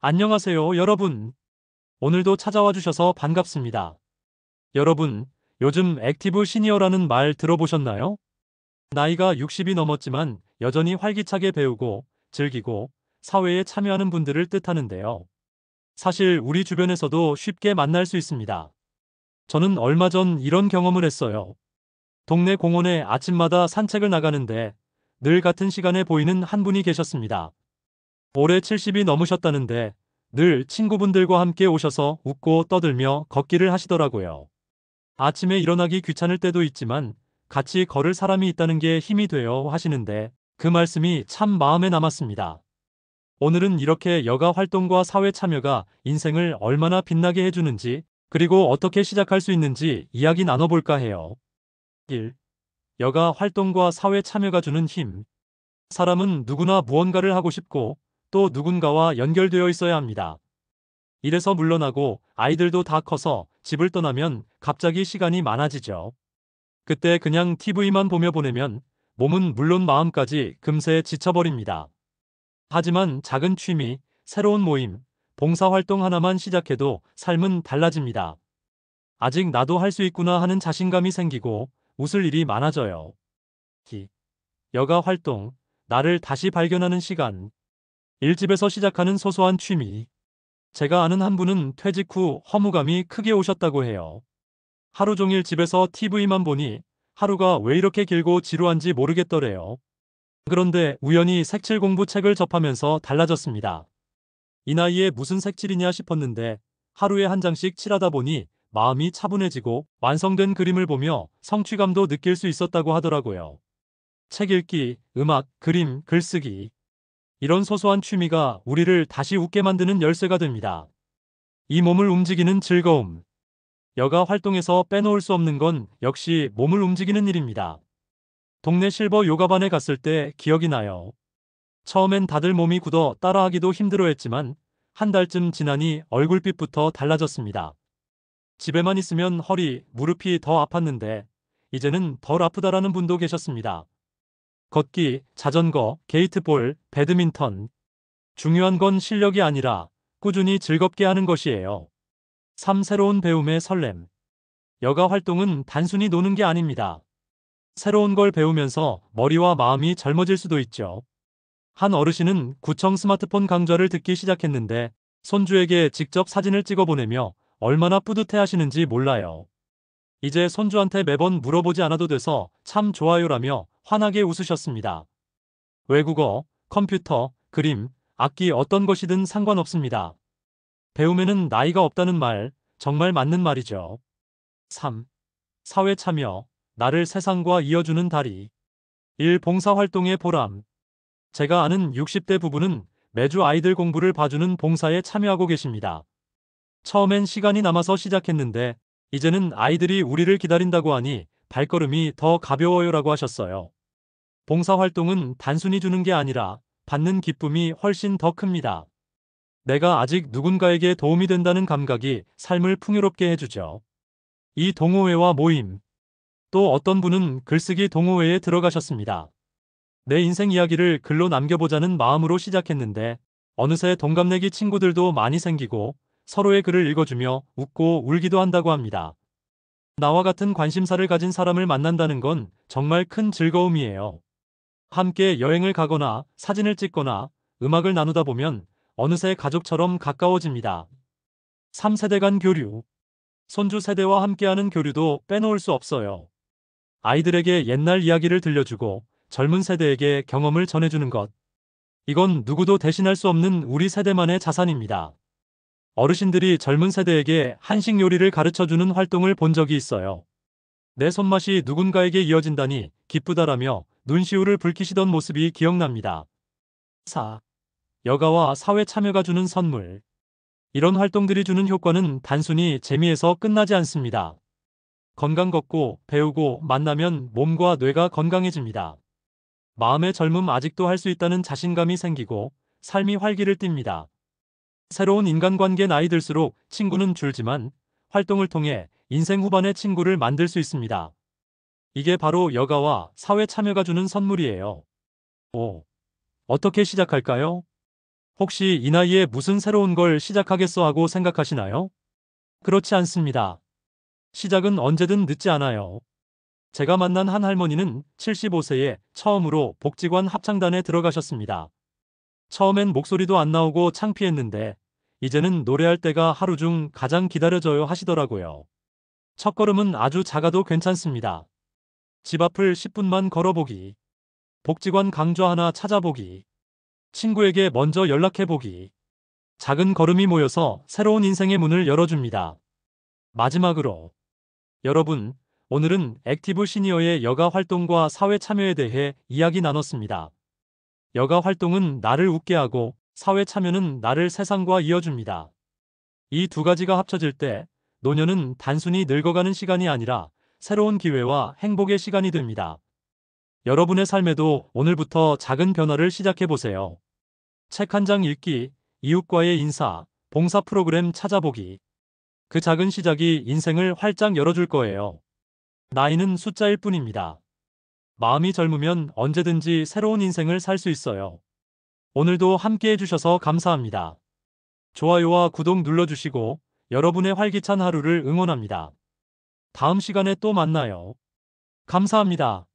안녕하세요, 여러분. 오늘도 찾아와 주셔서 반갑습니다. 여러분, 요즘 액티브 시니어라는 말 들어보셨나요? 나이가 60이 넘었지만 여전히 활기차게 배우고 즐기고 사회에 참여하는 분들을 뜻하는데요. 사실 우리 주변에서도 쉽게 만날 수 있습니다. 저는 얼마 전 이런 경험을 했어요. 동네 공원에 아침마다 산책을 나가는데 늘 같은 시간에 보이는 한 분이 계셨습니다. 올해 70이 넘으셨다는데 늘 친구분들과 함께 오셔서 웃고 떠들며 걷기를 하시더라고요. 아침에 일어나기 귀찮을 때도 있지만 같이 걸을 사람이 있다는 게 힘이 돼요 하시는데 그 말씀이 참 마음에 남았습니다. 오늘은 이렇게 여가 활동과 사회 참여가 인생을 얼마나 빛나게 해주는지 그리고 어떻게 시작할 수 있는지 이야기 나눠볼까 해요. 1. 여가 활동과 사회 참여가 주는 힘. 사람은 누구나 무언가를 하고 싶고 또 누군가와 연결되어 있어야 합니다. 일에서 물러나고 아이들도 다 커서 집을 떠나면 갑자기 시간이 많아지죠. 그때 그냥 TV만 보며 보내면 몸은 물론 마음까지 금세 지쳐버립니다. 하지만 작은 취미, 새로운 모임, 봉사활동 하나만 시작해도 삶은 달라집니다. 아직 나도 할 수 있구나 하는 자신감이 생기고 웃을 일이 많아져요. 여가 활동, 나를 다시 발견하는 시간. 일집에서 시작하는 소소한 취미. 제가 아는 한 분은 퇴직 후 허무감이 크게 오셨다고 해요. 하루 종일 집에서 TV만 보니 하루가 왜 이렇게 길고 지루한지 모르겠더래요. 그런데 우연히 색칠 공부 책을 접하면서 달라졌습니다. 이 나이에 무슨 색칠이냐 싶었는데 하루에 한 장씩 칠하다 보니 마음이 차분해지고 완성된 그림을 보며 성취감도 느낄 수 있었다고 하더라고요. 책 읽기, 음악, 그림, 글쓰기. 이런 소소한 취미가 우리를 다시 웃게 만드는 열쇠가 됩니다. 이 몸을 움직이는 즐거움. 여가 활동에서 빼놓을 수 없는 건 역시 몸을 움직이는 일입니다. 동네 실버 요가반에 갔을 때 기억이 나요. 처음엔 다들 몸이 굳어 따라하기도 힘들어했지만 한 달쯤 지나니 얼굴빛부터 달라졌습니다. 집에만 있으면 허리, 무릎이 더 아팠는데 이제는 덜 아프다라는 분도 계셨습니다. 걷기, 자전거, 게이트볼, 배드민턴. 중요한 건 실력이 아니라 꾸준히 즐겁게 하는 것이에요. 새로운 배움의 설렘. 여가 활동은 단순히 노는 게 아닙니다. 새로운 걸 배우면서 머리와 마음이 젊어질 수도 있죠. 한 어르신은 구청 스마트폰 강좌를 듣기 시작했는데 손주에게 직접 사진을 찍어 보내며 얼마나 뿌듯해 하시는지 몰라요. 이제 손주한테 매번 물어보지 않아도 돼서 참 좋아요라며 환하게 웃으셨습니다. 외국어, 컴퓨터, 그림, 악기 어떤 것이든 상관없습니다. 배움에는 나이가 없다는 말, 정말 맞는 말이죠. 3. 사회 참여, 나를 세상과 이어주는 다리. 1. 봉사활동의 보람. 제가 아는 60대 부부는 매주 아이들 공부를 봐주는 봉사에 참여하고 계십니다. 처음엔 시간이 남아서 시작했는데 이제는 아이들이 우리를 기다린다고 하니 발걸음이 더 가벼워요라고 하셨어요. 봉사활동은 단순히 주는 게 아니라 받는 기쁨이 훨씬 더 큽니다. 내가 아직 누군가에게 도움이 된다는 감각이 삶을 풍요롭게 해주죠. 이 동호회와 모임. 또 어떤 분은 글쓰기 동호회에 들어가셨습니다. 내 인생 이야기를 글로 남겨보자는 마음으로 시작했는데 어느새 동갑내기 친구들도 많이 생기고 서로의 글을 읽어주며 웃고 울기도 한다고 합니다. 나와 같은 관심사를 가진 사람을 만난다는 건 정말 큰 즐거움이에요. 함께 여행을 가거나 사진을 찍거나 음악을 나누다 보면 어느새 가족처럼 가까워집니다. 3세대 간 교류. 손주 세대와 함께하는 교류도 빼놓을 수 없어요. 아이들에게 옛날 이야기를 들려주고 젊은 세대에게 경험을 전해주는 것. 이건 누구도 대신할 수 없는 우리 세대만의 자산입니다. 어르신들이 젊은 세대에게 한식 요리를 가르쳐주는 활동을 본 적이 있어요. 내 손맛이 누군가에게 이어진다니 기쁘다라며 눈시울을 붉히시던 모습이 기억납니다. 4. 여가와 사회 참여가 주는 선물. 이런 활동들이 주는 효과는 단순히 재미에서 끝나지 않습니다. 건강 걷고 배우고 만나면 몸과 뇌가 건강해집니다. 마음의 젊음 아직도 할 수 있다는 자신감이 생기고 삶이 활기를 띱니다. 새로운 인간관계 나이 들수록 친구는 줄지만 활동을 통해 인생 후반의 친구를 만들 수 있습니다. 이게 바로 여가와 사회 참여가 주는 선물이에요. 5. 어떻게 시작할까요? 혹시 이 나이에 무슨 새로운 걸 시작하겠어 하고 생각하시나요? 그렇지 않습니다. 시작은 언제든 늦지 않아요. 제가 만난 한 할머니는 75세에 처음으로 복지관 합창단에 들어가셨습니다. 처음엔 목소리도 안 나오고 창피했는데 이제는 노래할 때가 하루 중 가장 기다려져요 하시더라고요. 첫걸음은 아주 작아도 괜찮습니다. 집 앞을 10분만 걸어보기, 복지관 강좌 하나 찾아보기, 친구에게 먼저 연락해보기. 작은 걸음이 모여서 새로운 인생의 문을 열어줍니다. 마지막으로 여러분, 오늘은 액티브 시니어의 여가 활동과 사회 참여에 대해 이야기 나눴습니다. 여가 활동은 나를 웃게 하고 사회 참여는 나를 세상과 이어줍니다. 이 두 가지가 합쳐질 때 노년은 단순히 늙어가는 시간이 아니라 새로운 기회와 행복의 시간이 됩니다. 여러분의 삶에도 오늘부터 작은 변화를 시작해보세요. 책 한 장 읽기, 이웃과의 인사, 봉사 프로그램 찾아보기. 그 작은 시작이 인생을 활짝 열어줄 거예요. 나이는 숫자일 뿐입니다. 마음이 젊으면 언제든지 새로운 인생을 살 수 있어요. 오늘도 함께 해주셔서 감사합니다. 좋아요와 구독 눌러주시고 여러분의 활기찬 하루를 응원합니다. 다음 시간에 또 만나요. 감사합니다.